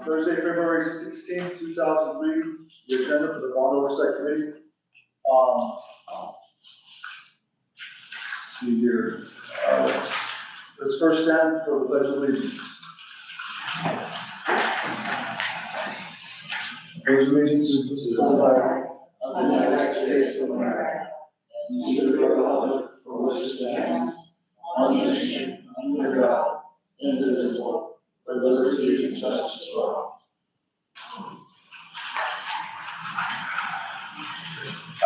Thursday, February 16th, 2003, the agenda for the Bond Oversight Committee. See here. Let's first stand for the Pledge of Allegiance. Pledge allegiance to the flag of the United States of America and to the republic for which it stands, one nation, under God, indivisible, with liberty and justice for all.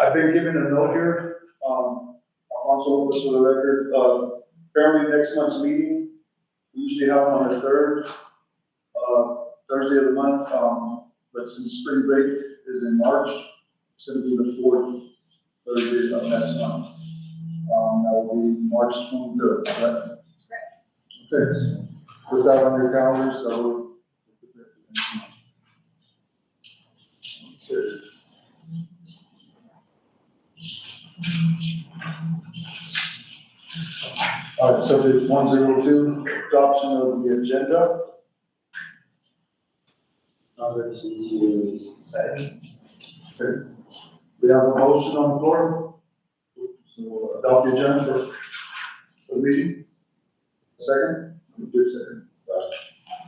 I've been given a note here, Alfonso, just for the record, apparently next month's meeting, we usually have one on the third, Thursday of the month, but since spring break is in March, it's gonna be the fourth Thursday of next month. That will be March 23rd, correct? Okay, put that on your calendars, so. Okay. All right, subject 102, adoption of the agenda. This is second. Okay. We have a motion on the floor. So adopt the agenda for the meeting. Second? You did second.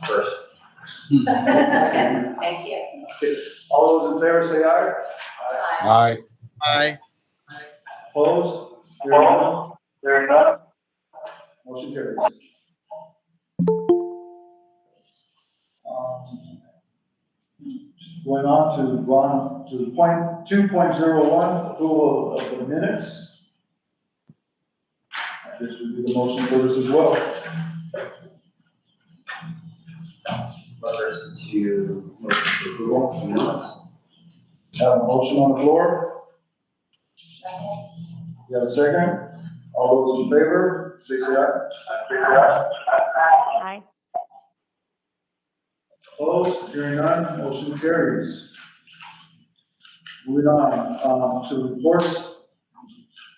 First. Thank you. Okay. All those in favor say aye. Aye. Aye. Opposed? Hearing none. Motion carries. Going on to point 2.01, approval of the minutes. This would be motion for this as well. Others to motion for approval, someone else? Have a motion on the floor? You have a second? All those in favor, please say aye. Aye. Opposed, hearing none, motion carries. Moving on, to reports,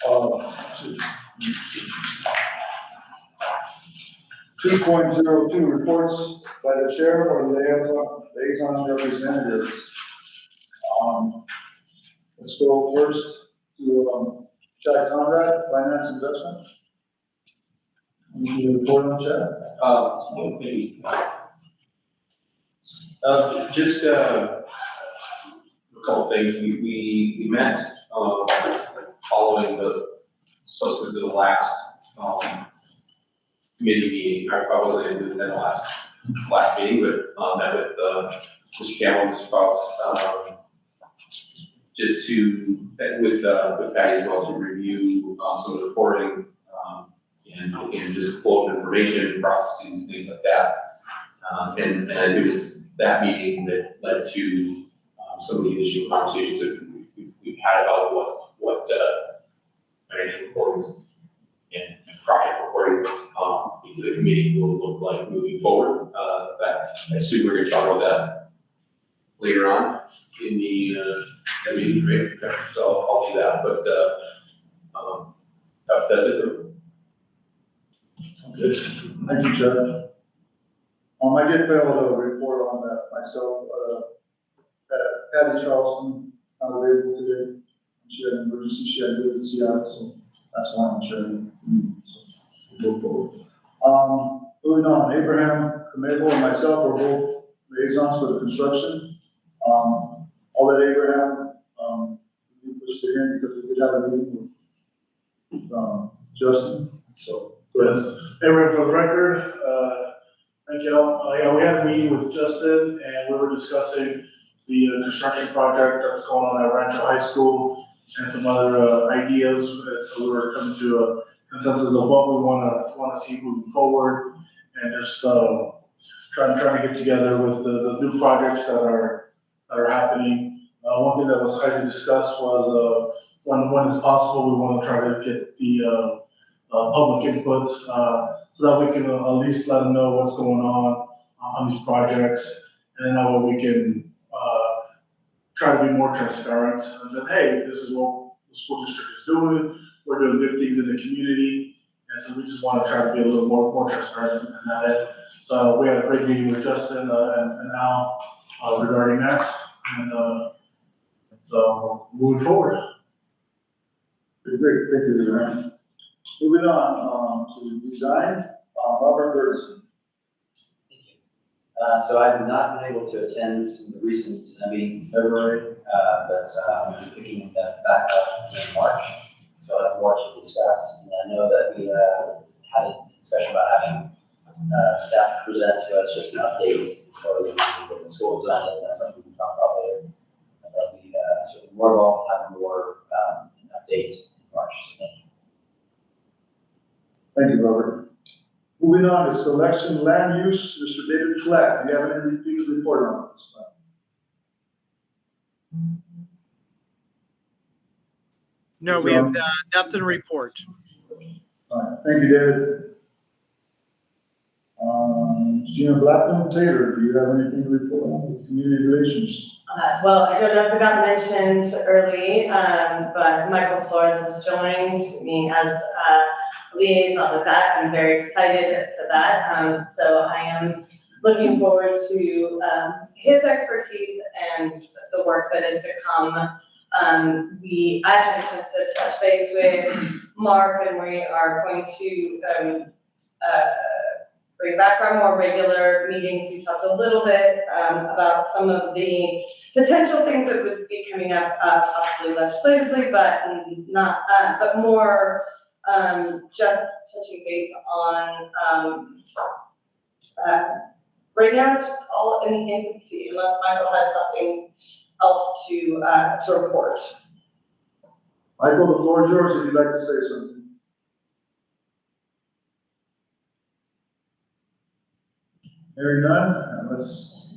to 2.02, reports by the chair or liaison representatives. Let's go first to, Chad Conrad, Finance Investment. Any report on Chad? Maybe. Just a couple things. We met following the subsequent to the last committee meeting. I wasn't in the last meeting, but met with Mr. Campbell, Mr. Fox, just to with Patty as well to review some of the reporting and just flow of information, processes, things like that. And it was that meeting that led to some of the initial conversations that we've had about what financial reporting and project reporting into the committee will look like moving forward. That I assume we're going to talk about that later on in the meeting, right? So I'll do that. But that's it. Okay, thank you, Chad. I did fail to report on that myself. Patty Charleston, not available today. She had an emergency, she had to go to Seattle, so that's why I'm sharing. So, we'll go forward. Moving on, Abraham Camego and myself are both liaisons for the construction. I'll let Abraham, push to him because we did have a meeting with, Justin, so. Yes, Abraham, for the record, thank you. We had a meeting with Justin and we were discussing the construction project that's going on at Rancho High School and some other ideas. So we were coming to a consensus of what we want to see moving forward and just trying to get together with the new projects that are happening. One thing that was highly discussed was when it's possible, we want to try to get the public input, so that we can at least let them know what's going on these projects, and then that way we can try to be more transparent and say, hey, this is what the school district is doing. We're doing good things in the community, and so we just want to try to be a little more transparent in that end. So we had a great meeting with Justin and Al regarding that, and so moving forward. Great, thank you, Abraham. Moving on, to design, Robert Gerson. Thank you. So I've not been able to attend some of the recent meetings in February, but I'm going to be picking that back up in March. So I have more to discuss. And I know that we had a discussion about having staff present to us just an update so we can what the school design is. That's something we can talk about later. And that'll be certainly more involved, having more updates in March. Thank you. Thank you, Robert. Moving on to selection land use, Mr. David Flack, do you have anything to report on this? No, we have nothing to report. All right, thank you, David. Gina Blackman Taylor, do you have anything to report on with community relations? Well, I don't know if it got mentioned early, but Michael Flores has joined me as liaison with that. I'm very excited for that. So I am looking forward to his expertise and the work that is to come. I actually had a chance to touch base with Mark, and we are going to bring back our more regular meetings. We talked a little bit about some of the potential things that would be coming up, possibly legislatively, but not, but more just touching base on right now. It's just all in the infancy, unless Michael has something else to report. Michael, the floor is yours if you'd like to say something. Hearing none, unless,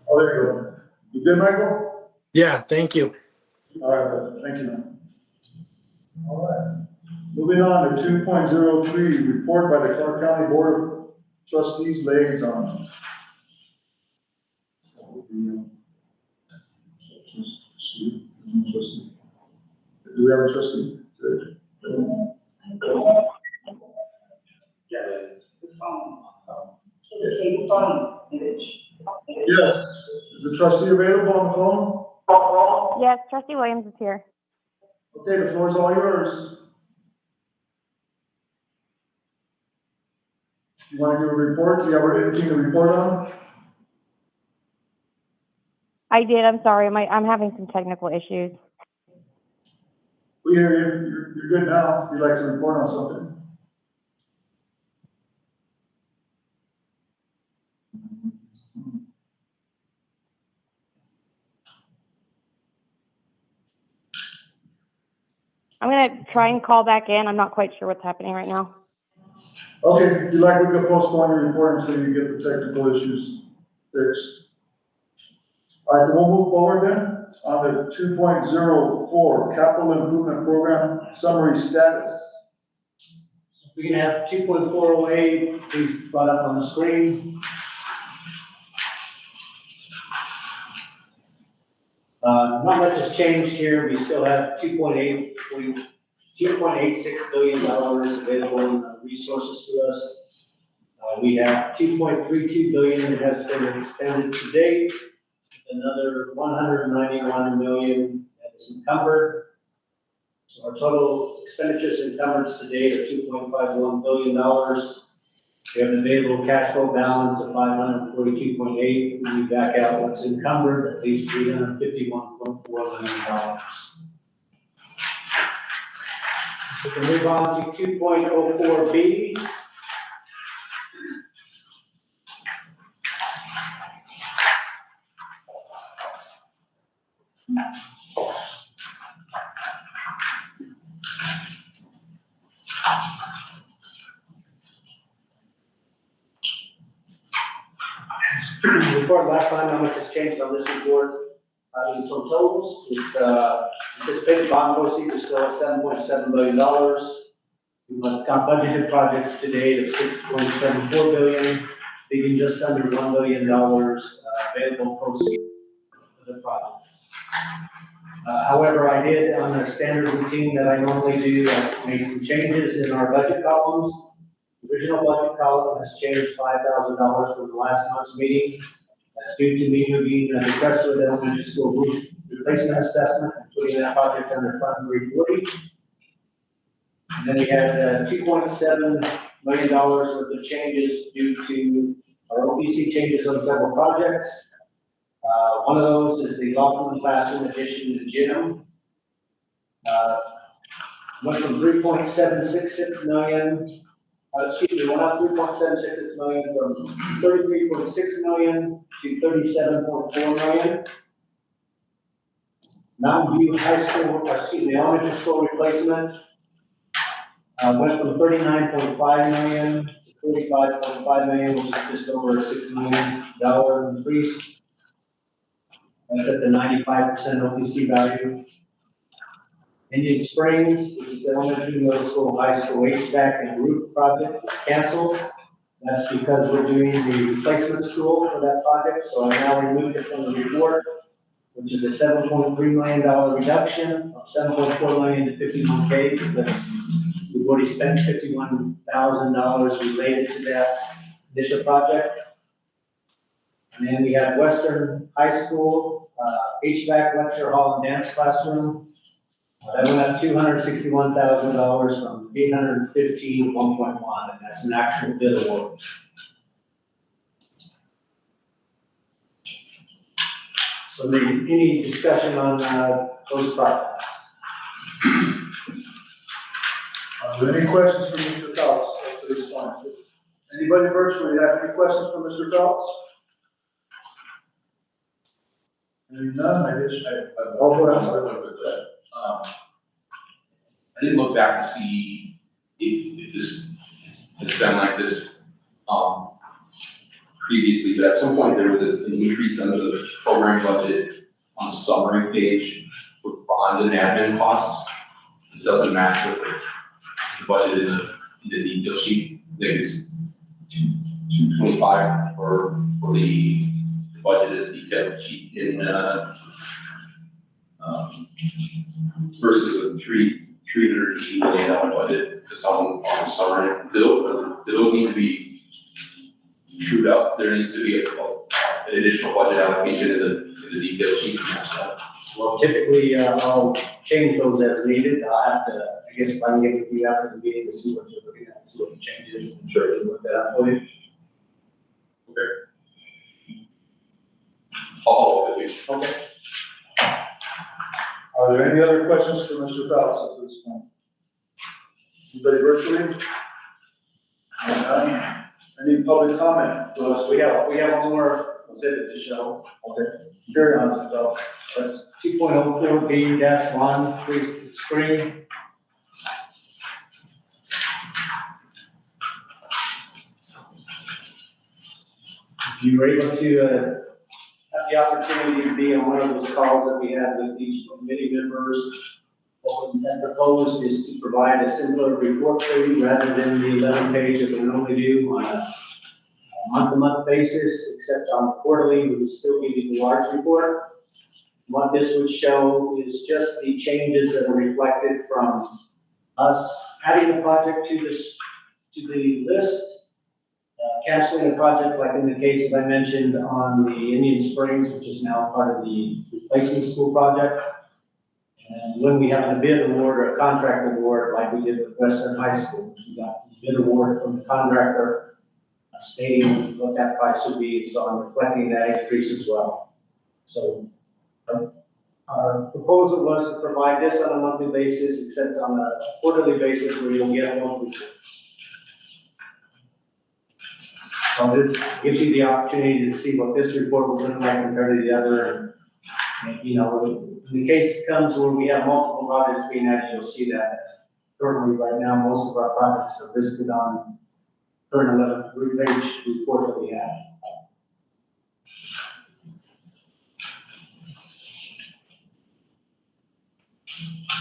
oh, there you go. You good, Michael? Yeah, thank you. All right, thank you, man. All right. Moving on to 2.03, report by the Clark County Board of Trustees liaison. Do we have a trustee? Good. Yes, the phone. It's a cable phone, Mitch. Yes, is the trustee available on the phone? Yes, Trustee Williams is here. Okay, the floor is all yours. You want to do a report? Do you have anything to report on? I did, I'm sorry, I'm having some technical issues. We hear you. You're good now. If you'd like to report on something. I'm gonna try and call back in, I'm not quite sure what's happening right now. Okay, if you'd like, we can postpone your report until you get the technical issues fixed. All right, we'll move forward then on to 2.04, capital improvement program summary status. We're gonna have 2.408, please brought up on the screen. Not much has changed here, we still have $2.86 billion available in resources to us. We have $2.32 billion that has been expended to date, another $191 million that is encumbered. So our total expenditures and encumbrance to date are $2.51 billion. We have an available cash flow balance of $542.8. When we back out what's encumbered, at least $351.4 million. So we'll move on to 2.04B. Report last time, how much has changed on this report? In totals, it's, anticipated bond proceeds are still at $7.7 billion. We've got budgeted projects to date of $6.74 billion, leaving just under $1 billion, available proceeds for the projects. However, I did, on the standard routine that I normally do, I made some changes in our budget columns. The original budget column has changed $5,000 from the last month's meeting. That's due to me reviewing the Crestwood Elementary School roof replacement assessment and putting that project under Fund 340. And then we had $2.7 million worth of changes due to our OPC changes on several projects. One of those is the Laughlin classroom addition to gym. Went from 3.766 million. Went up 3.766 million from 33.6 million to 37.4 million. Mountain View High School, elementary school replacement, went from 39.5 million to 45.5 million, which is just over a $6 million increase. That's at the 95% OPC value. Indian Springs, which is elementary, middle school, high school HVAC and roof project, is canceled. That's because we're doing the replacement school for that project, so I now removed it from the report, which is a $7.3 million reduction from 7.4 million to 51K, because we've already spent $51,000 related to that initial project. And then we have Western High School, HVAC lecture hall and dance classroom. That went up $261,000 from 815 to 1.1, and that's an actual bid award. So any discussion on those projects? Are there any questions for Mr. Phelps up to this point? Anybody virtually have any questions for Mr. Phelps? None, I guess. Oh, go ahead. I didn't look back to see if this has been like this, previously, but at some point there was an increase under the program budget on the summary page for bond and admin costs. It doesn't match with the budget in the detail sheet. I think it's 225 for the budgeted detail sheet in, versus a $380 million budget that's on the summary. Do those need to be trued up? There needs to be an additional budget allocation in the detail sheet to match that. Well, typically, I'll change those as needed. I'll have to, I guess if I can get with you after the meeting to see what you're looking at, see what the changes, I'm sure you can look that up for you. I'll follow up with you. Okay. Are there any other questions for Mr. Phelps at this point? Anybody virtually? Any public comment? We have one more exhibit to show. Okay, carry on, Mr. Phelps. That's 2.04B-1, please screen. If you were able to have the opportunity to be on one of those calls that we had with each committee members, what we had proposed is to provide a similar report for you rather than the 11 page that we normally do on a month-to-month basis, except on quarterly, we would still give you the large report. What this would show is just the changes that are reflected from us adding the project to the list, canceling a project, like in the case that I mentioned on the Indian Springs, which is now part of the replacement school project. And when we have a bid award or a contract award, like we did with Western High School, which we got the bid award from the contractor stating what that price would be, so I'm reflecting that increase as well. So our proposal was to provide this on a monthly basis, except on a quarterly basis where you'll get monthly. So this gives you the opportunity to see what this report will look like compared to the other. And, you know, in the case comes where we have multiple projects being added, you'll see that. Currently, right now, most of our projects are listed on current 11-page report that we have.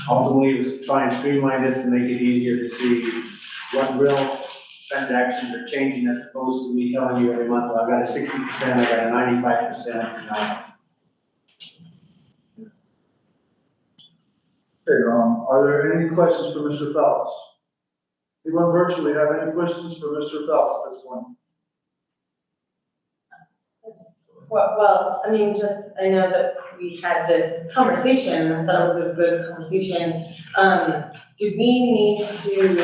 Ultimately, it was to try and streamline this and make it easier to see what real transactions are changing as opposed to me telling you every month, well, I've got a 60%, I've got a 95%, you know. Okay, are there any questions for Mr. Phelps? Anyone virtually have any questions for Mr. Phelps at this point? Well, I mean, just, I know that we had this conversation, I thought it was a good conversation. Do we need to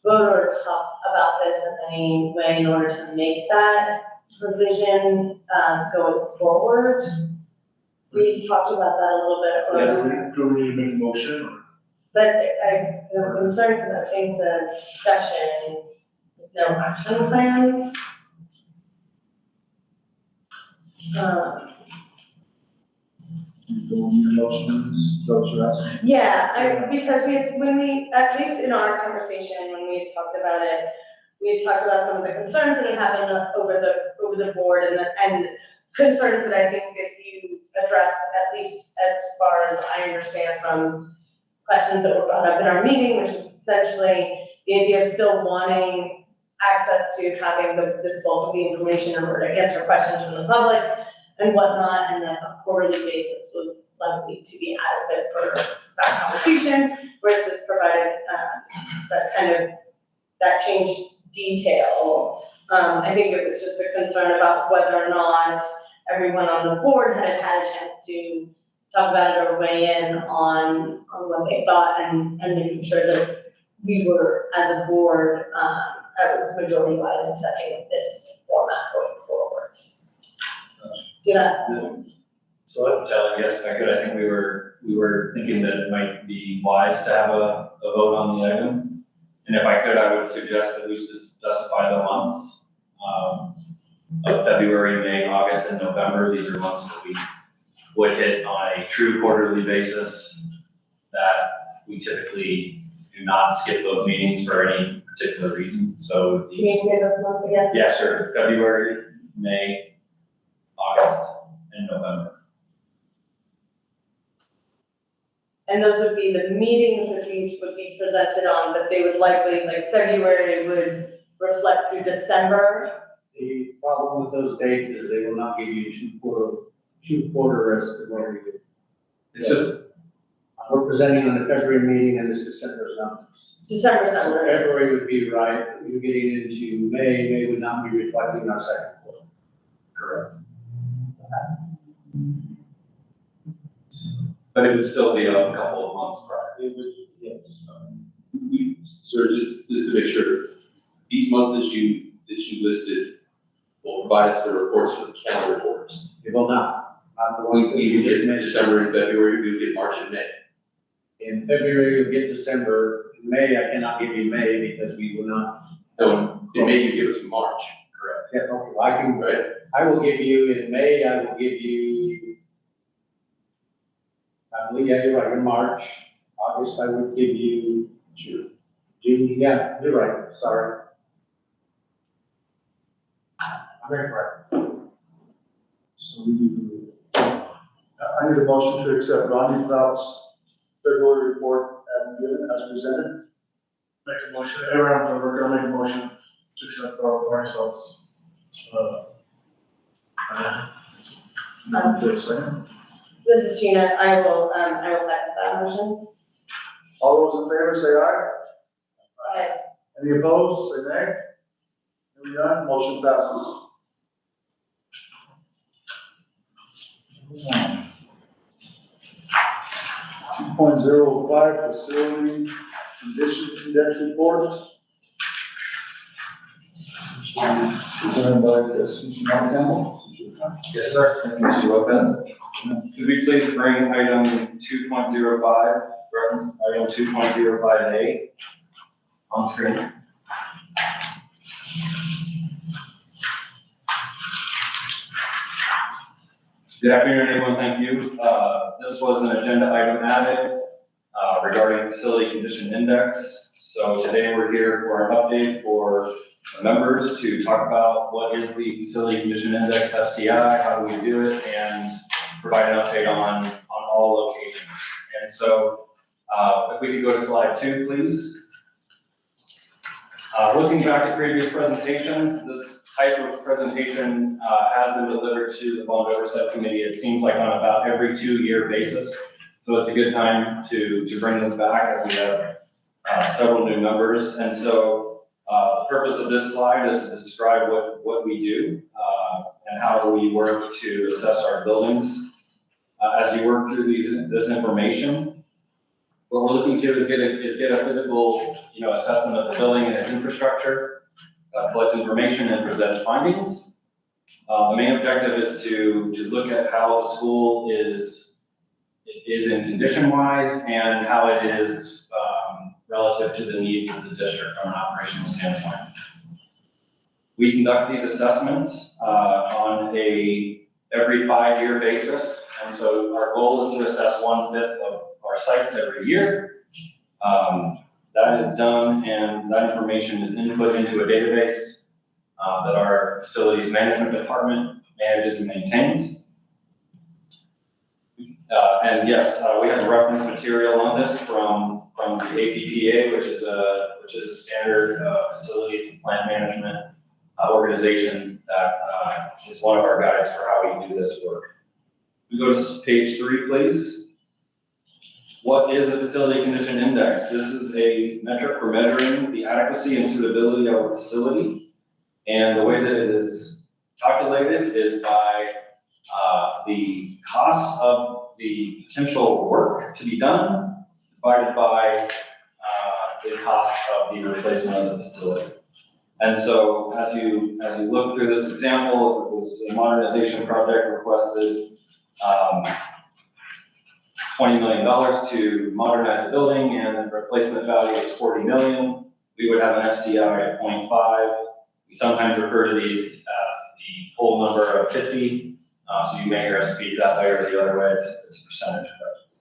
vote or talk about this in any way in order to make that provision, going forward? We talked about that a little bit earlier. Do we need to make a motion? But I'm concerned because our thing says discussion, with no action plans. Yeah, because at least in our conversation, when we had talked about it, we had talked about some of the concerns that had happened over the board and concerns that I think that you addressed, at least as far as I understand from questions that were brought up in our meeting, which was essentially the idea of still wanting access to having this bulk of the information in order to answer questions from the public and whatnot, and that a quarterly basis was likely to be adequate for that conversation, whereas this provided that changed detail. I think it was just a concern about whether or not everyone on the board had had a chance to talk about it or weigh in on what they thought and making sure that we were, as a board, at least majority-wise, accepting of this format going forward. So I would tell, I guess if I could, I think we were thinking that it might be wise to have a vote on the item. And if I could, I would suggest that we specify the months of February, May, August, and November. These are months that we would hit on a true quarterly basis, that we typically do not skip those meetings for any particular reason, so Can you say those months again? yeah, sure, February, May, August, and November. And those would be the meetings that these would be presented on, but they would likely, like February would reflect through December. The problem with those dates is they will not give you two quarter as to what we do. It's just, We're presenting on the February meeting and this December's numbers. December So numbers. February would be right, you're getting into May would not be reflecting our second quarter. correct. But it would still be a couple of months prior. It was, yes. Sir, just to make sure, these months that you listed will provide us the reports for the calendar quarters. It will not the ones that We you just get mentioned. December and February, we get March and May. In February, you'll get December. In May, I cannot give you May because we will not. No, it made you give us March, Correct. Yeah, okay, well, I can, right? I will give you, in May, I will give you, I believe, yeah, you're right, in March. August, I would give you June. June, yeah, you're right, sorry. I'm very correct. So I need a motion to accept Ronnie Cloud's February report as given, as presented. Make a motion, Abraham for the record, I'll make a motion to accept our results. Madam Second. This is Gina, I will second that motion. All those in favor say aye. Aye. Any opposed, say nay. Hearing none, motion passes. Two point zero five, facility condition index report. Presented by Commissioner Campbell. Yes, sir. Thank you, Mr. Lopez. Could we please bring item 2.05, reference item 2.05A on screen? Good afternoon, everyone. Thank you. This was an agenda item added regarding facility condition index. So today we're here for an update for members to talk about what is the facility condition index, FCI, how do we do it, and provide an update on all locations. And so if we could go to slide 2, please. Looking back at previous presentations, this type of presentation has been delivered to the Bond Oversight Committee, it seems like on about every 2-year basis. So it's a good time to bring this back as we have several new members. And so the purpose of this slide is to describe what we do and how we work to assess our buildings. As you work through this information, what we're looking to is get a physical, assessment of the building and its infrastructure, collect information and present findings. The main objective is to look at how the school is in condition-wise and how it is relative to the needs of the district from an operational standpoint. We conduct these assessments on every 5-year basis, and so our goal is to assess 1/5 of our sites every year. That is done, and that information is input into a database that our facilities management department manages and maintains. And yes, we have reference material on this from the APPA, which is a standard facilities and plant management organization that is one of our guides for how we do this work. We go to page 3, please. What is a facility condition index? This is a metric for measuring the adequacy and suitability of a facility. And the way that it is calculated is by the cost of the potential work to be done divided by the cost of the replacement of the facility. And so as you look through this example, it was a modernization project requested $20 million to modernize the building, and the replacement value is $40 million. We would have an FCI of 0.5. We sometimes refer to these as the whole number of 50. So you may hear us speak that way or the other way. It's a percentage.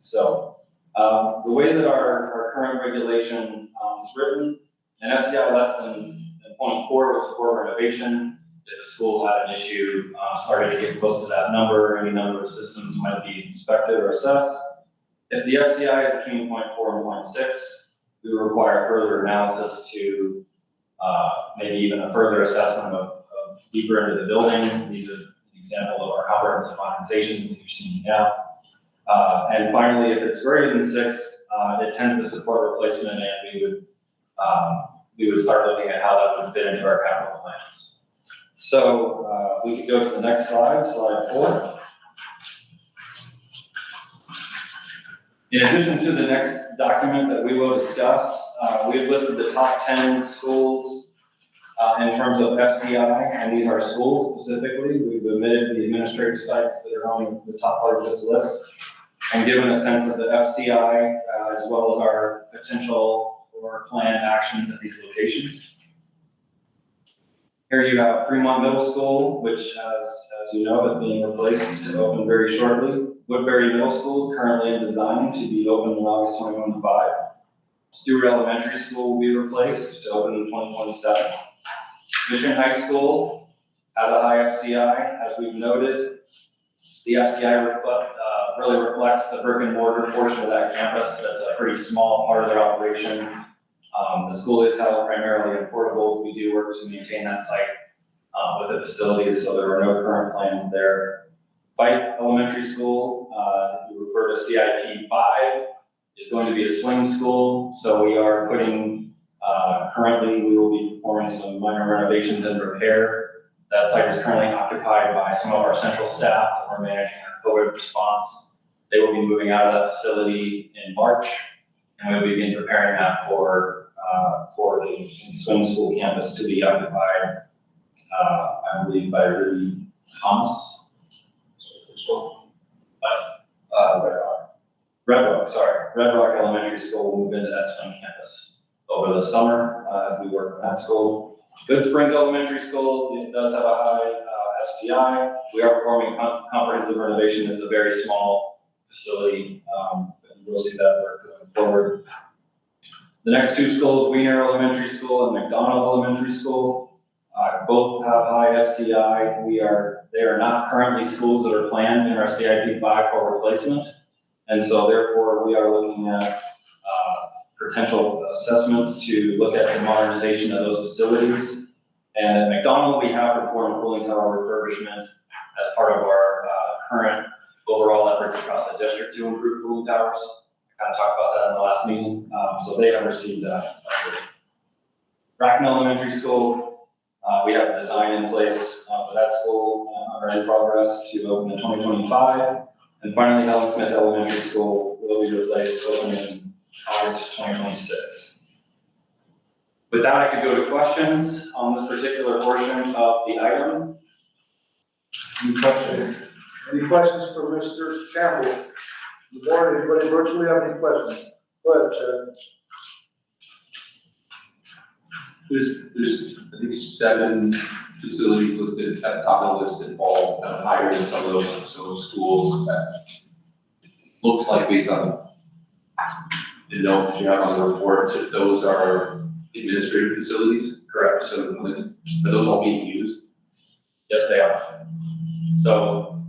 So the way that our current regulation is written An FCI less than 0.4 would support renovation. If a school had an issue, started to get close to that number, any number of systems might be inspected or assessed. If the FCI is between 0.4 and 0.6, we would require further analysis to maybe even a further assessment of deeper into the building. These are an example of our comprehensive modernizations that you're seeing now. And finally, if it's greater than 6, it tends to support replacement, and we would start looking at how that would fit into our capital plans. So we could go to the next slide, slide 4. In addition to the next document that we will discuss, we have listed the top 10 schools in terms of FCI, and these are schools specifically. We've omitted the administrative sites that are on the top part of this list, and given a sense of the FCI as well as our potential or planned actions at these locations. Here you have Fremont Middle School, which as you know, is being replaced to open very shortly. Woodbury Middle School is currently in design to be open in August 2025. Stewart Elementary School will be replaced to open in 2027. Mission High School has a high FCI, as we've noted. The FCI really reflects the brick and mortar portion of that campus. That's a pretty small part of their operation. The school is held primarily in portables. We do work to maintain that site with the facilities, so there are no current plans there. Fife Elementary School, if you refer to CIP 5, is going to be a swing school. So we are putting, currently we will be performing some minor renovations and repair. That site is currently occupied by some of our central staff that we're managing our COVID response. They will be moving out of that facility in March, and we'll begin preparing that for the swim school campus to be occupied, I believe by Rudy Thomas. Red Rock Elementary School will move into that swim campus over the summer as we work on that school. Good Springs Elementary School, it does have a high FCI. We are performing comprehensive renovation. This is a very small facility, but you will see that work going forward. The next two schools, Wiener Elementary School and McDonald Elementary School, both have high FCI. They are not currently schools that are planned in our CIP 5 for replacement. And so therefore we are looking at potential assessments to look at the modernization of those facilities. And at McDonald, we have performed cooling tower refurbishments as part of our current overall efforts across the district to improve cooling towers. I kind of talked about that in the last meeting. So they have received that. Bracknell Elementary School, we have a design in place for that school, are in progress to open in 2025. And finally, Helen Smith Elementary School will be replaced, opening in August 2026. With that, I could go to questions on this particular portion of the item. Any questions? Any questions for Mr. Campbell? The board, anybody virtually have any questions? Go ahead, Chad. There's I think 7 facilities listed at the top of the list that fall kind of higher than some of those schools. Looks like based on the note that you have on the report that those are administrative facilities. Correct. So are those all being used? Yes, they are. So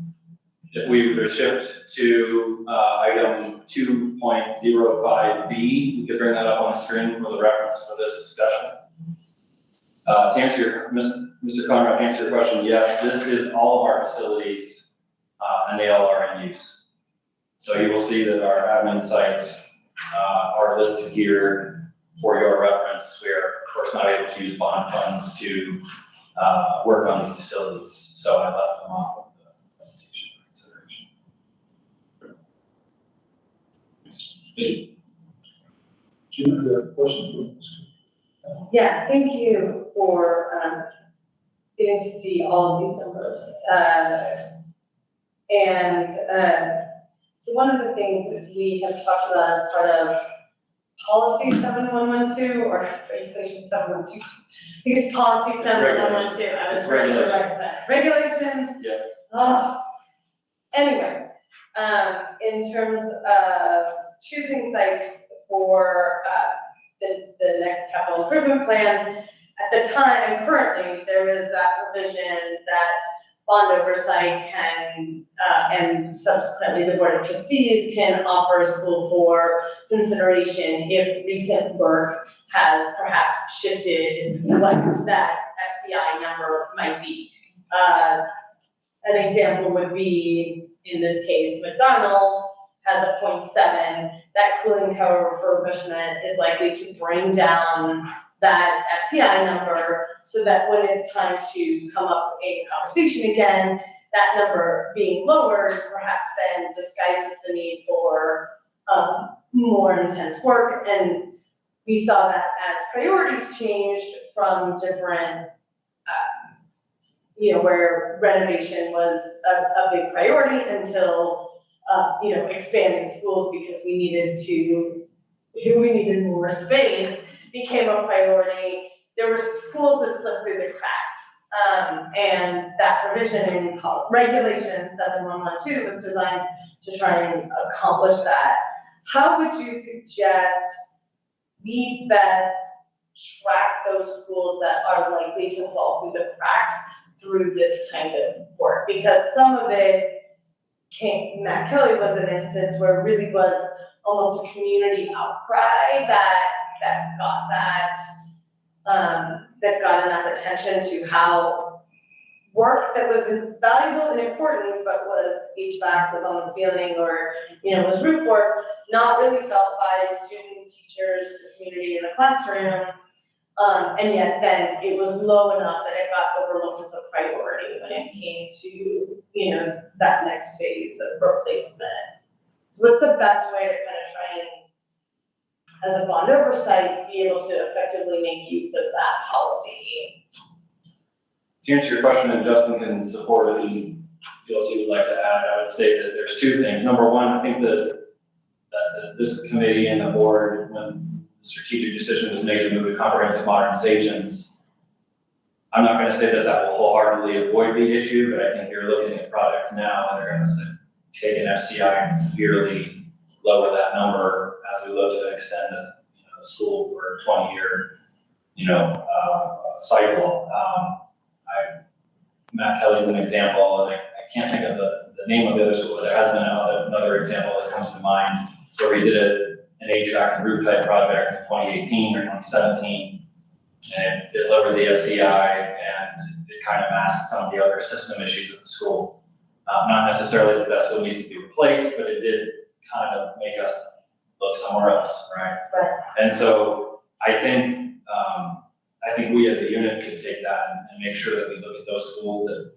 if we were to shift to item 2.05B, we could bring that up on the screen for the reference for this discussion. To answer Mr. Conrad, to answer your question, yes, this is all of our facilities, and they all are in use. So you will see that our admin sites are listed here for your reference. We are, of course, not able to use bond funds to work on these facilities, so I left them off of the presentation for consideration. Jim, you have a question? Yeah, thank you for getting to see all of these numbers. So one of the things that we have talked about as part of policy 7112 or regulation 7122. I think it's policy 7112. I was ready to write that. Regulation. Yeah. Oh. Anyway, in terms of choosing sites for the next capital improvement plan. At the time, and currently, there is that provision that bond oversight can, and subsequently the board of trustees can offer a school for consideration if recent work has perhaps shifted what that FCI number might be. An example would be, in this case, McDonald has a 0.7. That cooling tower refurbishment is likely to bring down that FCI number so that when it's time to come up with a conversation again, that number being lowered perhaps then disguises the need for more intense work. And we saw that as priorities changed from different, where renovation was a big priority until, expanding schools because we needed more space became a priority. There were schools that slipped through the cracks. And that provision in regulation 7112 was designed to try and accomplish that. How would you suggest we best track those schools that are likely to fall through the cracks through this kind of work? Because some of it Matt Kelly was an instance where it really was almost a community outcry that got enough attention to how work that was valuable and important, but HVAC was on the ceiling or, was roof work, not really felt by students, teachers, the community in the classroom. And yet then it was low enough that it got overlooked as a priority when it came to, that next phase of replacement. So what's the best way to kind of try and, as a bond oversight, be able to effectively make use of that policy? To answer your question, and Justin can support if he feels he would like to add, I would say that there's two things. Number one, I think that this committee and the board, when the strategic decision was made to move to comprehensive modernizations, I'm not going to say that will wholeheartedly avoid the issue, but I think you're looking at projects now that are going to take an FCI and severely lower that number as we look to extend a school for a 20-year, cycle. Matt Kelly's an example, and I can't think of the name of the other school, but there has been another example that comes to mind where we did an HVAC and roof type project in 2018 or 2017, and it lowered the FCI and it kind of masked some of the other system issues at the school. Not necessarily that school needs to be replaced, but it did kind of make us look somewhere else, right? Right. And so I think we as a unit could take that and make sure that we look at those schools that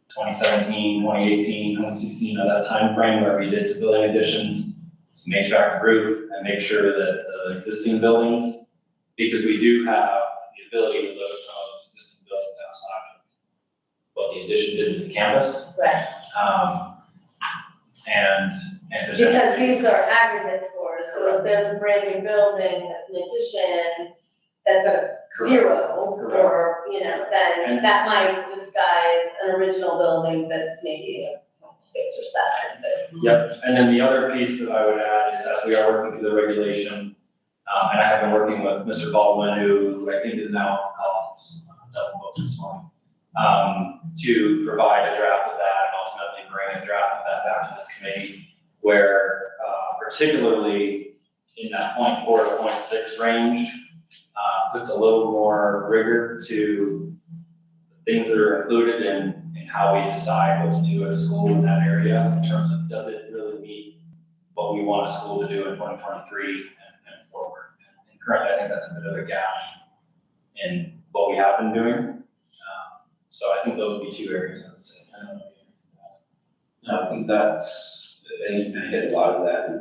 2017, 2018, 2016, of that time frame where we did some building additions, some HVAC and roof, and make sure that the existing buildings, because we do have the ability to look at some of those existing buildings outside of what the addition did to the campus. Right. And Because these are aggregate scores, so if there's a brand new building that's an addition, that's a zero, or, then that might disguise an original building that's maybe a 6 or 7. But Yep, and then the other piece that I would add is as we are working through the regulation, and I have been working with Mr. Baldwin, who I think is now on calls, double vote this morning, to provide a draft of that and ultimately bring a draft of that back to this committee, where particularly in that 0.4 to 0.6 range, puts a little more rigor to the things that are included in how we decide what to do at a school in that area in terms of does it really meet what we want a school to do in 2023 and forward. And currently, I think that's a bit of a gap in what we have been doing. So I think those would be two areas I would say. I don't know. I think that's, they hit a lot of that, and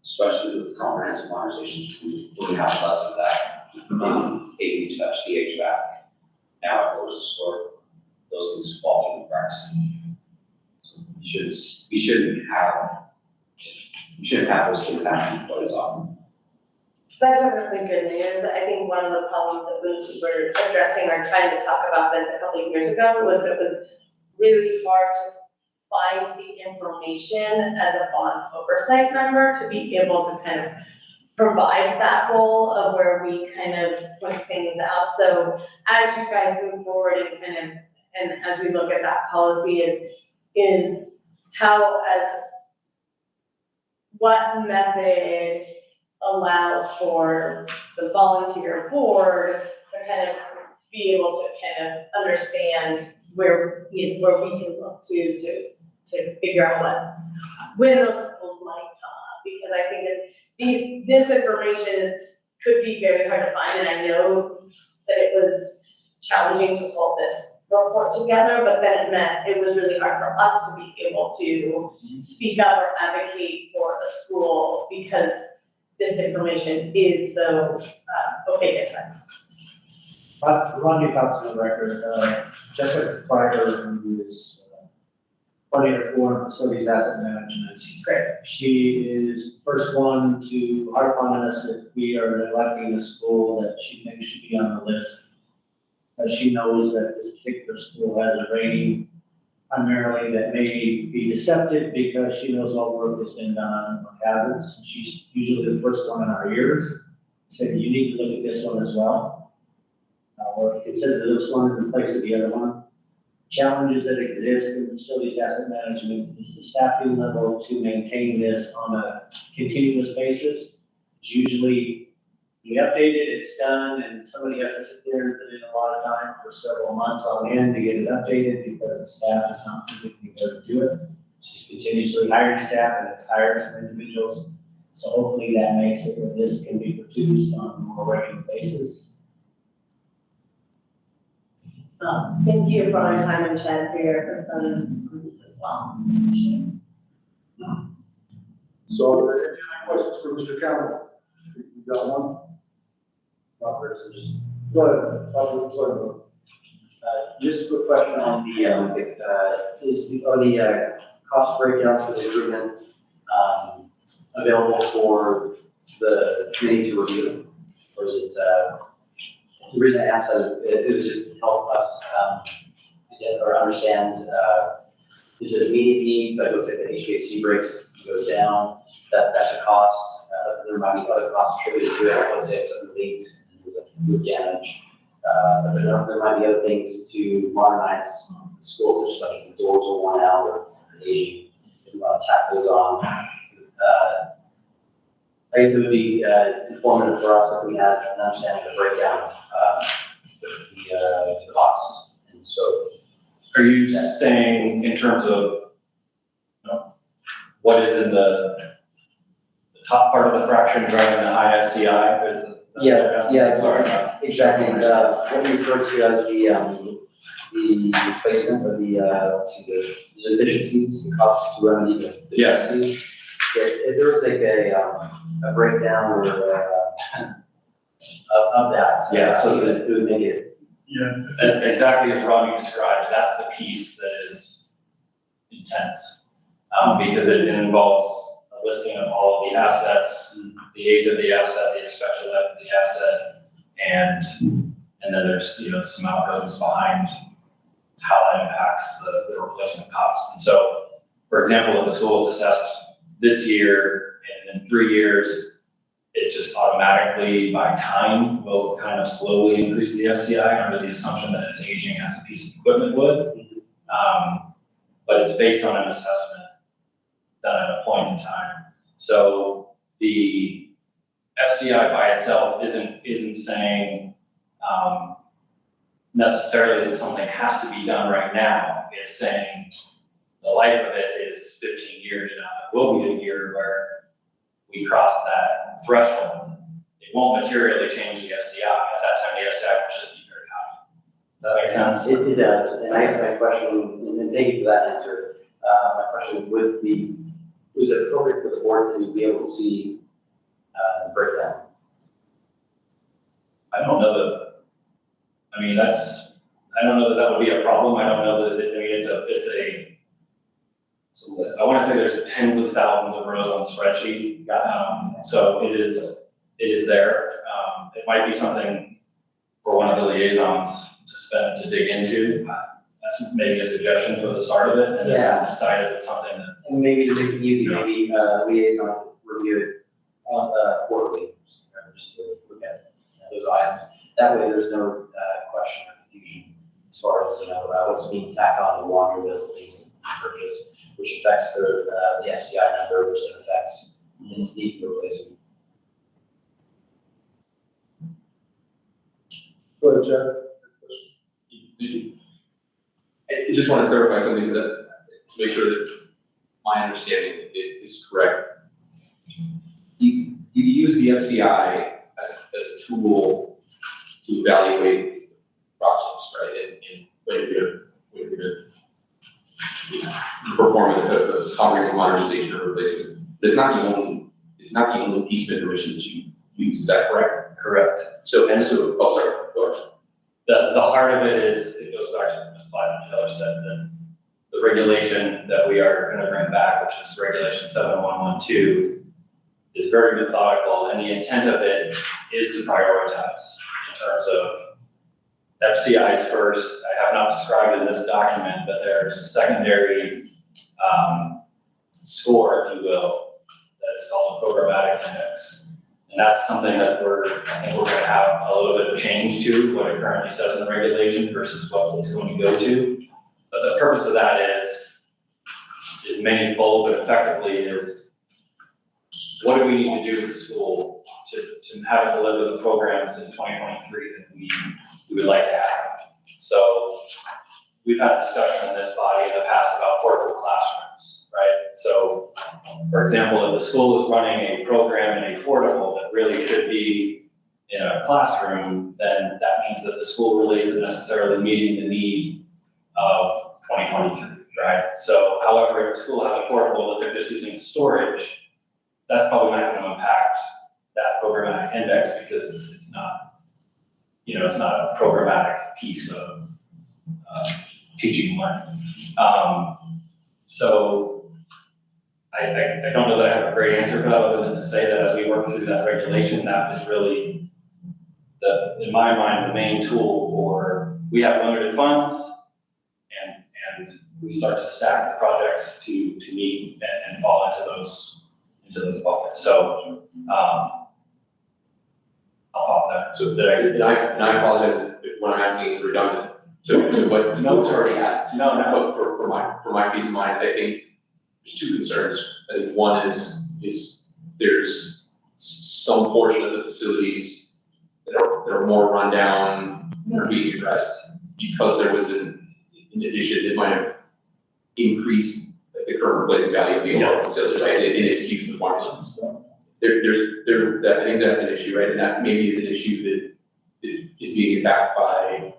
especially with comprehensive modernization, we have less of that. AV touch, the HVAC, now it goes to store, those things fall through the cracks. So we shouldn't have those things happening quite as often. that's a really good news. I think one of the problems that we were addressing or trying to talk about this a couple of years ago was it was really hard to find the information as a bond oversight member to be able to kind of provide that role of where we kind of point things out. So as you guys move forward and kind of, and as we look at that policy is how, as what method allows for the volunteer board to kind of be able to kind of understand where we can look to figure out when those schools might come up. Because I think that this information could be very hard to find, and I know that it was challenging to pull this report together, but then it was really hard for us to be able to speak up or advocate for a school because this information is so opaque at times. Run your thoughts on the record. Jessica Prior, who is coordinator for facilities asset management. She's great. She is the first one to harp on us if we are electing a school that she thinks should be on the list. She knows that this particular school has a rating primarily that may be deceptive because she knows all work has been done on hazards. She's usually the first one in our ears. Said, you need to look at this one as well. Or consider this one in place of the other one. Challenges that exist in facilities asset management is the staffing level to maintain this on a continuous basis. It's usually you update it, it's done, and somebody has to sit there and put in a lot of time for several months on end to get it updated because the staff is not physically there to do it. She's continuously hiring staff and has hired some individuals. So hopefully that makes it that this can be produced on a more regular basis. Thank you for all your time and Chad for your efforts on this as well. So are there any other questions for Mr. Campbell? You got one? Robert, so just, Go ahead. Go just a quick question on the cost breakdowns for the improvement, available for the committee to review? Or is it, the reason I asked that, it was just to help us, get or understand, is it immediate needs, like let's say the HVAC breaks, goes down, that's a cost, there might be other costs attributed to it, let's say if something leaks, there's a roof damage, but there might be other things to modernize the schools, such as like if the doors are worn out or aging, if you want to tack those on. I guess it would be informative for us if we had an understanding of the breakdown of the costs. And so, Are you saying in terms of, what is in the top part of the fraction driving the high FCI? Is that what you're asking? Yeah, Sorry. exactly. What we refer to as the replacement or the deficiencies, the costs to remedy the Yes. deficiencies. If there was like a breakdown or of that. Yeah, so it would make it. Yeah, Exactly as Robbie described, that's the piece that is intense. Because it involves a listing of all of the assets, the age of the asset, the expected life of the asset, and then there's, some outcomes behind how that impacts the replacement cost. And so, for example, if the school is assessed this year and in 3 years, it just automatically by time will kind of slowly increase the FCI under the assumption that it's aging as a piece of equipment would. But it's based on an assessment done at a point in time. So the FCI by itself isn't saying necessarily that something has to be done right now. It's saying the life of it is 15 years now. It will be a year where we cross that threshold. It won't materially change the FCI. At that time, the FCI would just be very high. Does that make sense? It does, and I guess my question, and thank you for that answer. My question would be, is it appropriate for the board to be able to see the breakdown? I don't know that, I don't know that that would be a problem. I don't know that, I want to say there's tens of thousands of rows on the spreadsheet. So it is there. It might be something for one of the liaisons to dig into. That's maybe a suggestion for the start of it, and then Yeah. decide if it's something that. And maybe to make it easy, maybe liaison review it quarterly, just to look at those items. That way, there's no question or confusion as far as, what's being tacked on the laundry list of things that we purchase, which affects the FCI number, which then affects its need for replacement. Go ahead, Chad. I just want to clarify something to make sure that my understanding is correct. You use the FCI as a tool to evaluate projects, right? And when you're performing a comprehensive modernization or replacement. It's not the only piece of information that you use, is that correct? Correct. So, oh, sorry, go ahead. The heart of it is, it goes back to what Taylor said, the regulation that we are gonna bring back, which is regulation 7112, is very methodical, and the intent of it is to prioritize in terms of FCI's first. I have not described in this document, but there's a secondary score, if you will, that is called the programmatic index. And that's something that I think we're gonna have a little bit of change to what it currently says in the regulation versus what it's going to go to. But the purpose of that is manifold, but effectively is, what do we need to do with the school to have it deliver the programs in 2023 that we would like to have? So we've had a discussion in this body in the past about portable classrooms, right? So, for example, if the school is running a program in a portable that really should be in a classroom, then that means that the school really isn't necessarily meeting the need of 2023, right? So, however, if the school has a portable that they're just using storage, that's probably not going to impact that programmatic index because it's not, it's not a programmatic piece of teaching and learning. So I don't know that I have a great answer for that other than to say that as we work through that regulation, that is really in my mind, the main tool for, we have limited funds and we start to stack the projects to meet and fall into those buckets. So I'll pause there. So and I apologize if what I'm asking is redundant. So what notes already asked. No. But for my peace of mind, I think there's two concerns. I think one is there's some portion of the facilities that are more rundown that are being addressed because there was in addition, it might have increased the current replacement value of the overall facility, right? It executes the formula. I think that's an issue, right? And that maybe is an issue that is being attacked by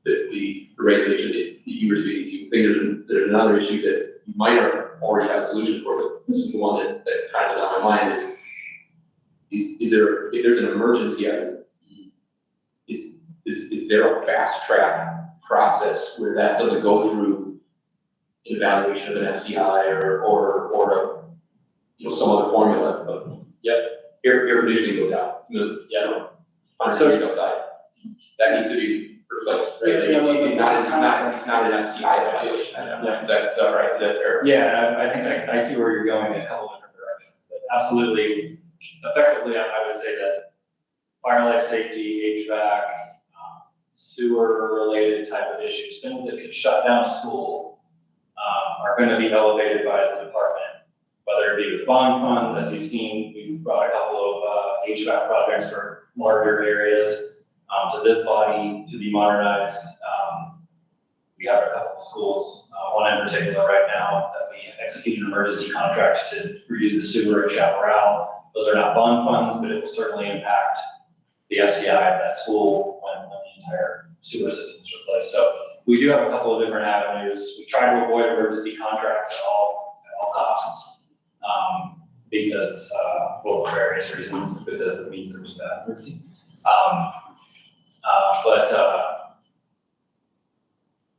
the regulation that you were speaking to. I think there's another issue that you might already have a solution for, but this is the one that kind of is on my mind is there, if there's an emergency item, is there a fast track process where that doesn't go through evaluation of an FCI or some other formula of, air conditioning goes out, on the outside. That needs to be replaced, right? It's not an FCI evaluation. Is that right? Is that fair? Yeah, I think I see where you're going in a couple different directions. But absolutely, effectively, I would say that fire life safety, HVAC, sewer-related type of issues, things that could shut down a school, are going to be elevated by the department, whether it be with bond funds, as you've seen, we brought a couple of HVAC projects for larger areas to this body to be modernized. We have a couple of schools, one in particular right now that we executed an emergency contract to redo the sewer at Chaparral. Those are not bond funds, but it will certainly impact the FCI of that school when the entire sewer system is replaced. So we do have a couple of different avenues. We try to avoid emergency contracts at all costs, because well, for various reasons, because it means there's a bad emergency.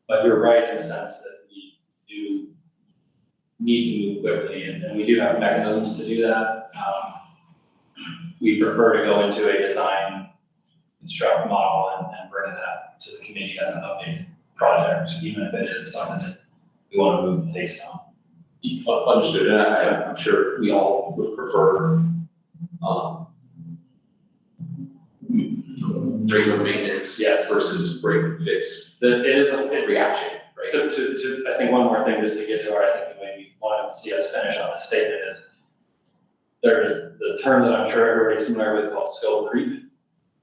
But you're right in the sense that we do need to move quickly, and we do have mechanisms to do that. We prefer to go into a design construct model and bring that to the committee as an updated project, even if it is something that we want to move the face on. Understood, and I'm sure we all would prefer regular maintenance. Yes. Versus break and fix It is a reaction, right? To, I think one more thing just to get to where I think you maybe wanted to see us finish on this statement is there's the term that I'm sure everybody's familiar with called scope creep,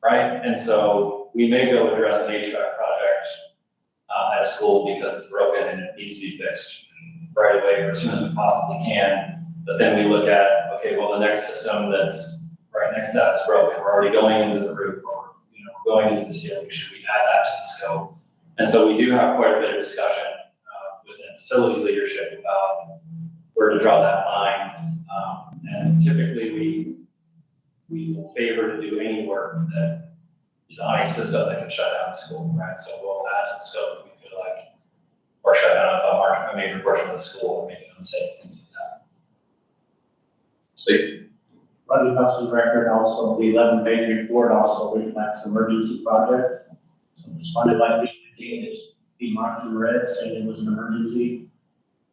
right? And so we may go address an HVAC project at a school because it's broken and it needs to be fixed right away or as soon as we possibly can. But then we look at, okay, well, the next system that's right next to that is broken. We're already going into the roof or, going into the ceiling. Should we add that to the scope? And so we do have quite a bit of discussion within facilities leadership about where to draw that line. And typically we will favor to do any work that is on a system that can shut down the school, right? So we'll add to the scope if we feel like, or shut down a major portion of the school or make it unsafe, things like that. Budget Council's record, also the 11-page report also reflects emergency projects. So it's funded by BPD, it's be marked in red, saying it was an emergency.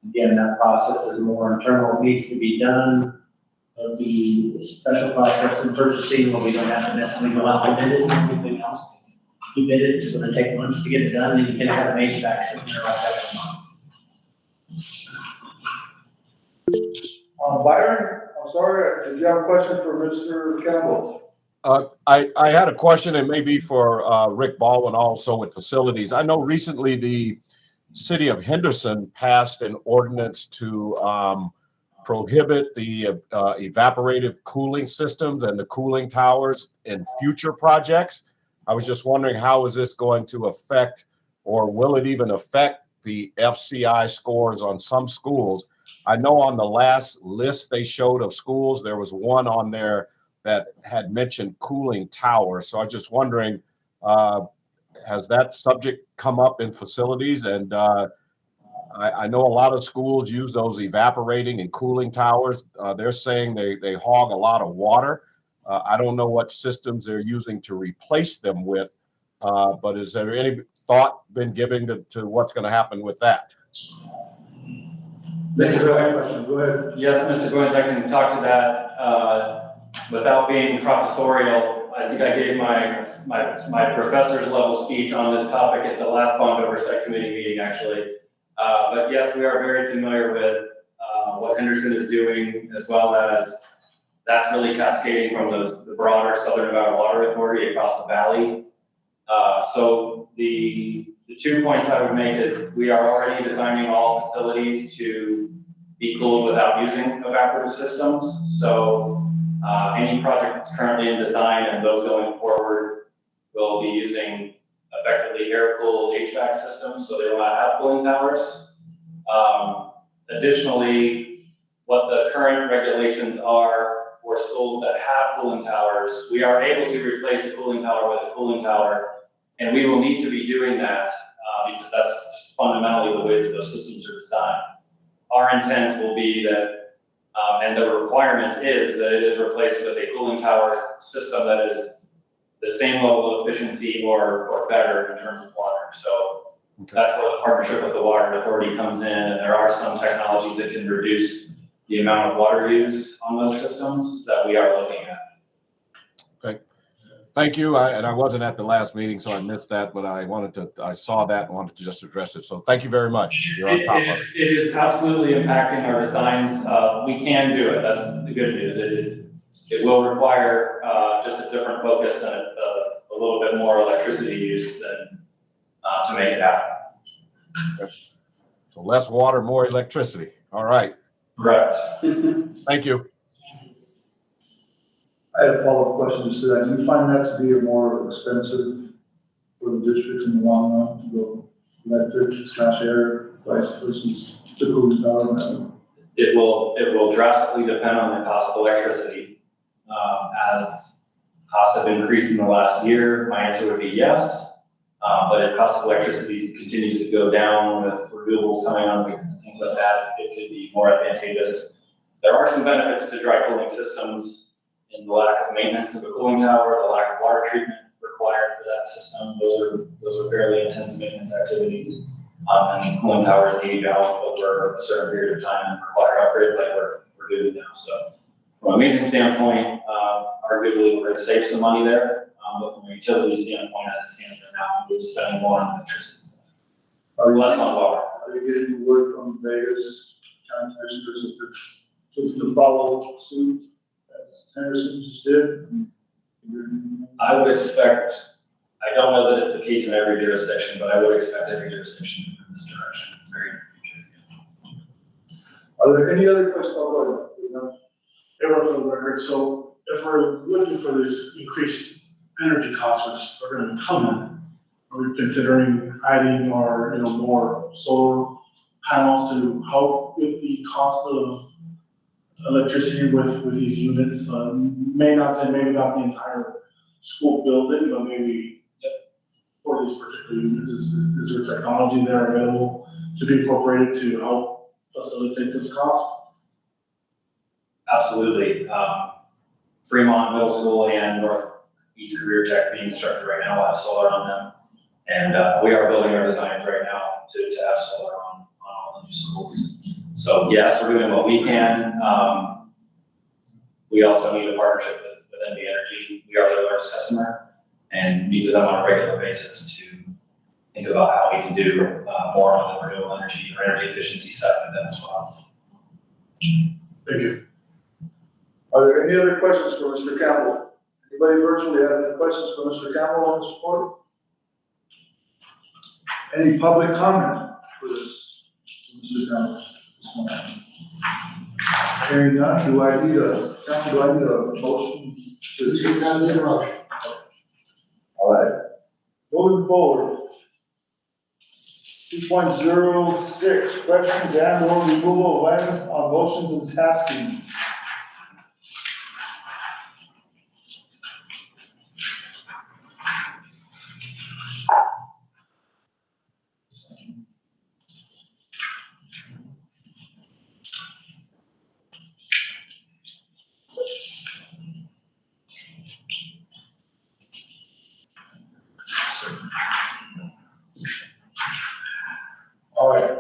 Again, that process is more internal, it needs to be done. There'll be a special process in purchasing where we don't have to necessarily go out and bid it and everything else. If you bid it, it's gonna take months to get it done, and you can have an HVAC sitting there like that for months. Byron, I'm sorry, did you have a question for Mr. Campbell? I had a question, and maybe for Rick Baldwin also with facilities. I know recently the city of Henderson passed an ordinance to prohibit the evaporative cooling systems and the cooling towers in future projects. I was just wondering, how is this going to affect, or will it even affect the FCI scores on some schools? I know on the last list they showed of schools, there was one on there that had mentioned cooling tower. So I'm just wondering, has that subject come up in facilities? And I know a lot of schools use those evaporating and cooling towers. They're saying they hog a lot of water. I don't know what systems they're using to replace them with, but is there any thought been given to what's going to happen with that? Mr. Goins, go ahead. yes, Mr. Goins, I can talk to that without being professorial. I think I gave my professor's level speech on this topic at the last bond oversight committee meeting, actually. But yes, we are very familiar with what Henderson is doing, as well as that's really cascading from the broader Southern Nevada Water Authority across the valley. So the 2 points I would make is we are already designing all facilities to be cooled without using evaporative systems. So any project that's currently in design and those going forward will be using effectively air-cooled HVAC systems, so they will not have cooling towers. Additionally, what the current regulations are for schools that have cooling towers, we are able to replace a cooling tower with a cooling tower, and we will need to be doing that because that's just fundamentally the way that those systems are designed. Our intent will be that, and the requirement is that it is replaced with a cooling tower system that is the same level of efficiency or better in terms of water. So that's where the partnership with the water authority comes in, and there are some technologies that can reduce the amount of water used on those systems that we are looking at. Okay, thank you. And I wasn't at the last meeting, so I missed that, but I saw that and wanted to just address it. So thank you very much. You're on top of it. It is absolutely impacting our designs. We can do it. That's the good news. It will require just a different focus and a little bit more electricity use than to make it happen. Okay. So less water, more electricity. All right. Correct. Thank you. I had a follow-up question to that. Do you find that to be a more expensive for the district in the long run to go electric/air price versus the cooling tower? It will drastically depend on the cost of electricity. As costs have increased in the last year, my answer would be yes. But if cost of electricity continues to go down with renewables coming on and things like that, it could be more advantageous. There are some benefits to dry cooling systems in the lack of maintenance of a cooling tower, the lack of water treatment required for that system. Those are fairly intense maintenance activities. And the cooling towers age out over a certain period of time and require upgrades like we're doing now. So From a maintenance standpoint, arguably, we're gonna save some money there, but from a utility standpoint, as it stands right now, we're spending more on electricity. Or less on water. Are you getting word from Vegas county commissioners to follow suit as Henderson just did? I would expect, I don't know that it's the case in every jurisdiction, but I would expect every jurisdiction to move in this direction in the very near future. Are there any other questions? Oh, go ahead. Everyone for the record, so if we're looking for this increased energy costs, which are gonna come in, are we considering adding or, more solar panels to help with the cost of electricity with these units? Maybe not the entire school building, but maybe for these particular units, is there technology there available to be incorporated to help facilitate this cost? Absolutely. Fremont Middle School and Northeast Career Tech being constructed right now will have solar on them. And we are building our designs right now to have solar on all the new schools. So yes, we're doing what we can. We also need a partnership with NV Energy. We are their largest customer and meet with them on a regular basis to think about how we can do more on the renewable energy or energy efficiency side with them as well. Thank you. Are there any other questions for Mr. Campbell? Anybody virtually have any questions for Mr. Campbell on this report? Any public comment for this, Mr. Campbell? Hearing none, council, do I need a motion to? You don't need a motion. All right, moving forward. 2.06, questions and or removal of items on motions and tasking. All right,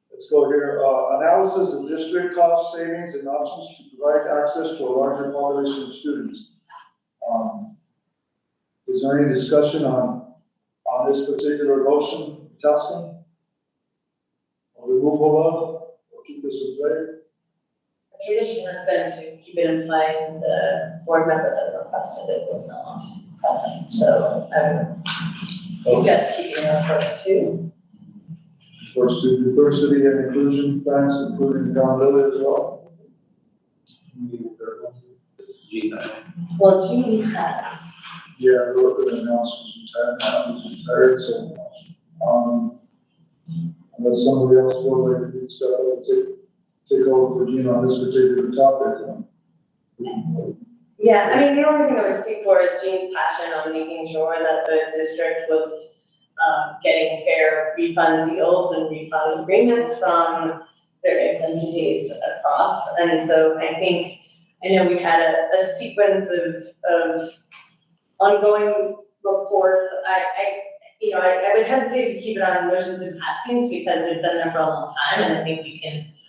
let's go here. Analysis of district cost savings and options to provide access to a larger population of students. Is there any discussion on this particular motion, Taskin? Or removal of, or keep this in play? The tradition has been to keep it in play, and the board member that requested it was not present, so I would suggest keeping our first two. First to diversity and inclusion plans, including accountability as well. Well, Jean has. Yeah, we were going to announce he's retired, so, unless somebody else would like to step up and take over for Gene on this particular topic. Yeah, I mean, the only thing I would speak for is Jean's passion on making sure that the district was getting fair refund deals and refund agreements from various entities across. And so I know we've had a sequence of ongoing reports. I would hesitate to keep it on motions and taskings because they've been there for a long time, and I think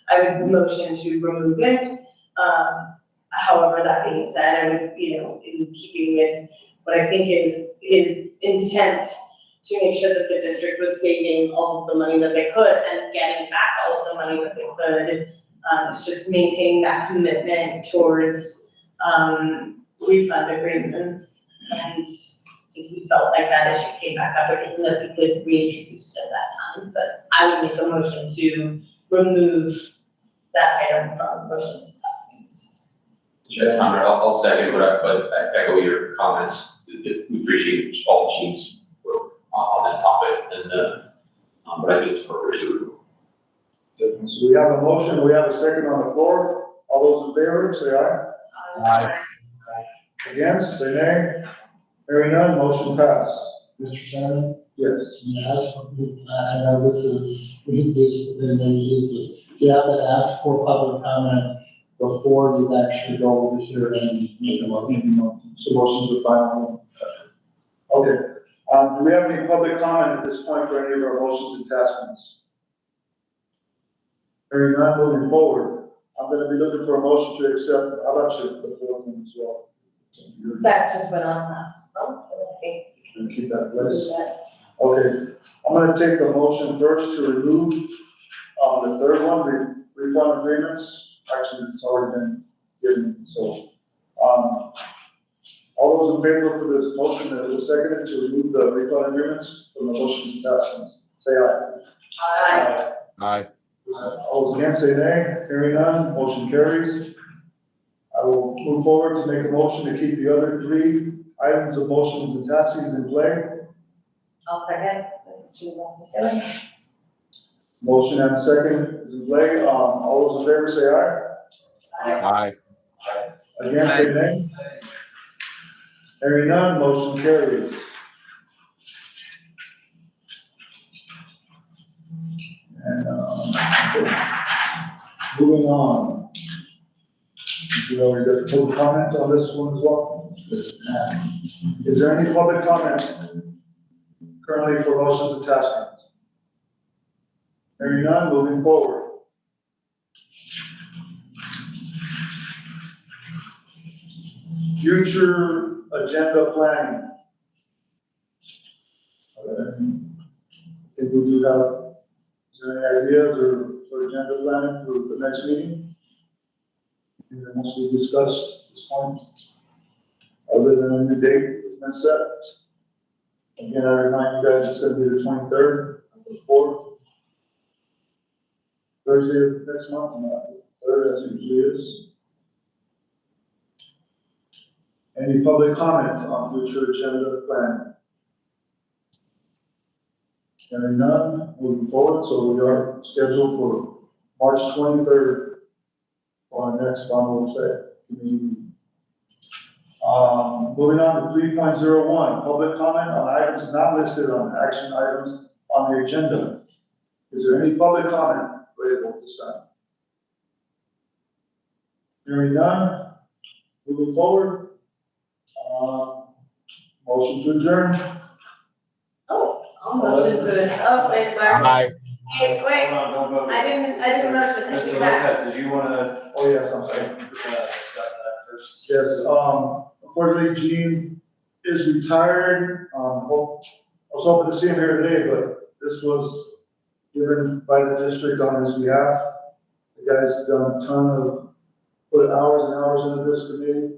I would motion to remove it. However, that being said, I would, in keeping with what I think is intent to make sure that the district was saving all of the money that they could and getting back all of the money that they could. It's just maintaining that commitment towards refund agreements. And if we felt like that issue came back up again, that we could reintroduce it at that time. But I would make a motion to remove that item from motions and testings. Sure, I'll second, but I echo your comments. We appreciate all Gene's work on that topic, and but I think it's appropriate to remove. So we have a motion, we have a second on the floor. All those in favor, say aye. Aye. Against, say nay. Hearing none, motion passed. Mr. Chairman, Yes. I know this is, we maybe use this. You have to ask for public comment before you actually go over here and make a motion. So motions are final. Okay. Do we have any public comment at this point for any of our motions and taskings? Hearing none, moving forward. I'm gonna be looking for a motion to accept, how about you, the fourth one as well? That just went on last month, so I think Can keep that we place. do that. Okay, I'm gonna take the motion first to remove, the third one, refund agreements. Actually, it's already been given, so, all those in favor for this motion that was seconded to remove the refund agreements from the motion attachments, say aye. Aye. All those against, say nay. Hearing none, motion carries. I will move forward to make a motion to keep the other three items of motions and attachments in play. I'll second. This is Julie. Motion and a second is in play. All those in favor say aye. Aye. Against, say nay. Hearing none, motion carries. And, moving on. We already got public comment on this one as well. Is there any public comment currently for motions attachments? Hearing none, moving forward. Future agenda planning. I think we do have, is there any ideas or for agenda planning for the next meeting? Anything that wants to be discussed at this point? Other than a new date that's been set? Again, I remind you guys, it's gonna be the 23rd, the 4th. Thursday of next month, not the 3rd, as usually is. Any public comment on future agenda planning? Hearing none, moving forward, so we are scheduled for March 23rd for our next bond meeting. Moving on to 3.01, public comment on items not listed on action items on the agenda. Is there any public comment available at this time? Hearing none, moving forward. Motion to adjourn. I'll motion to, oh, wait, Mark. Aye. Hey, wait, Hold on, don't vote. I didn't motion, I Mr. take it back. Lopez, did you wanna, Oh, yes, I'm sorry. discuss that first? Yes, unfortunately, Gene is retired. I was hoping to see him here today, but this was given by the district on his behalf. The guy's done a ton of, put hours and hours into this committee.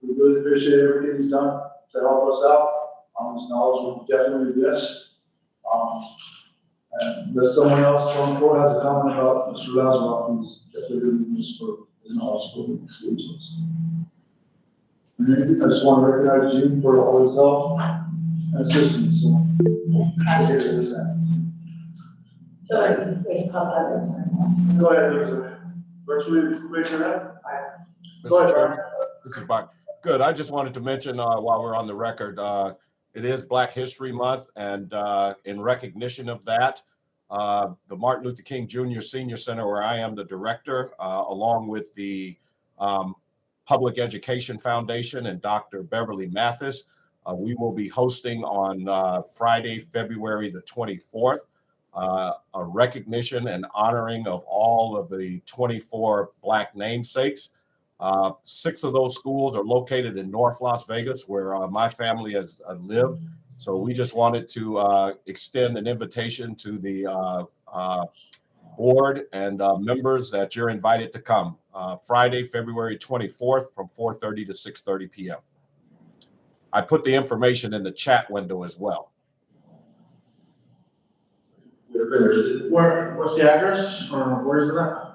We really appreciate everything he's done to help us out. His knowledge will definitely be missed. And there's someone else on the board has a comment about Mr. Lazaroff, who's definitely going to be used for his knowledge for the solutions. I just want to recognize Gene for all his help and assistance, so. Appreciate his hand. So, wait, sometimes. Go ahead, Elizabeth. Virtually, raise your hand. Go Mr. ahead, Chairman, Brian. this is Brian. Good. I just wanted to mention, while we're on the record, it is Black History Month, and in recognition of that, the Martin Luther King Jr. Senior Center, where I am the director, along with the Public Education Foundation and Dr. Beverly Mathis, we will be hosting on Friday, February the 24th, a recognition and honoring of all of the 24 Black namesakes. 6 of those schools are located in North Las Vegas, where my family has lived. So we just wanted to extend an invitation to the board and members that you're invited to come Friday, February 24th from 4:30 to 6:30 p.m. I put the information in the chat window as well. What's the address, or where is it at?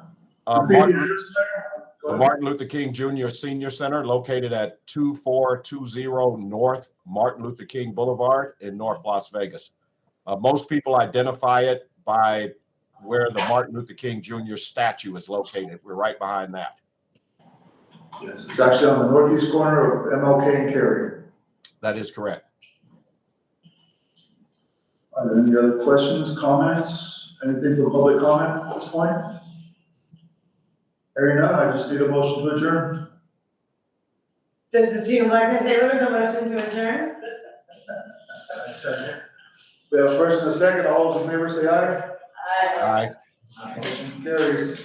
The Martin Luther King Jr. Senior Center, located at 2420 North Martin Luther King Boulevard in North Las Vegas. Most people identify it by where the Martin Luther King Jr. statue is located. We're right behind that. Yes, it's actually on the northeast corner of MLK and Cary. That is correct. Are there any other questions, comments, anything for public comment at this point? Hearing none, I just need a motion to adjourn. This is Gina Blackman Taylor with a motion to adjourn. I second. We have a first and a second. All those in favor say aye. Aye. Aye. Motion carries.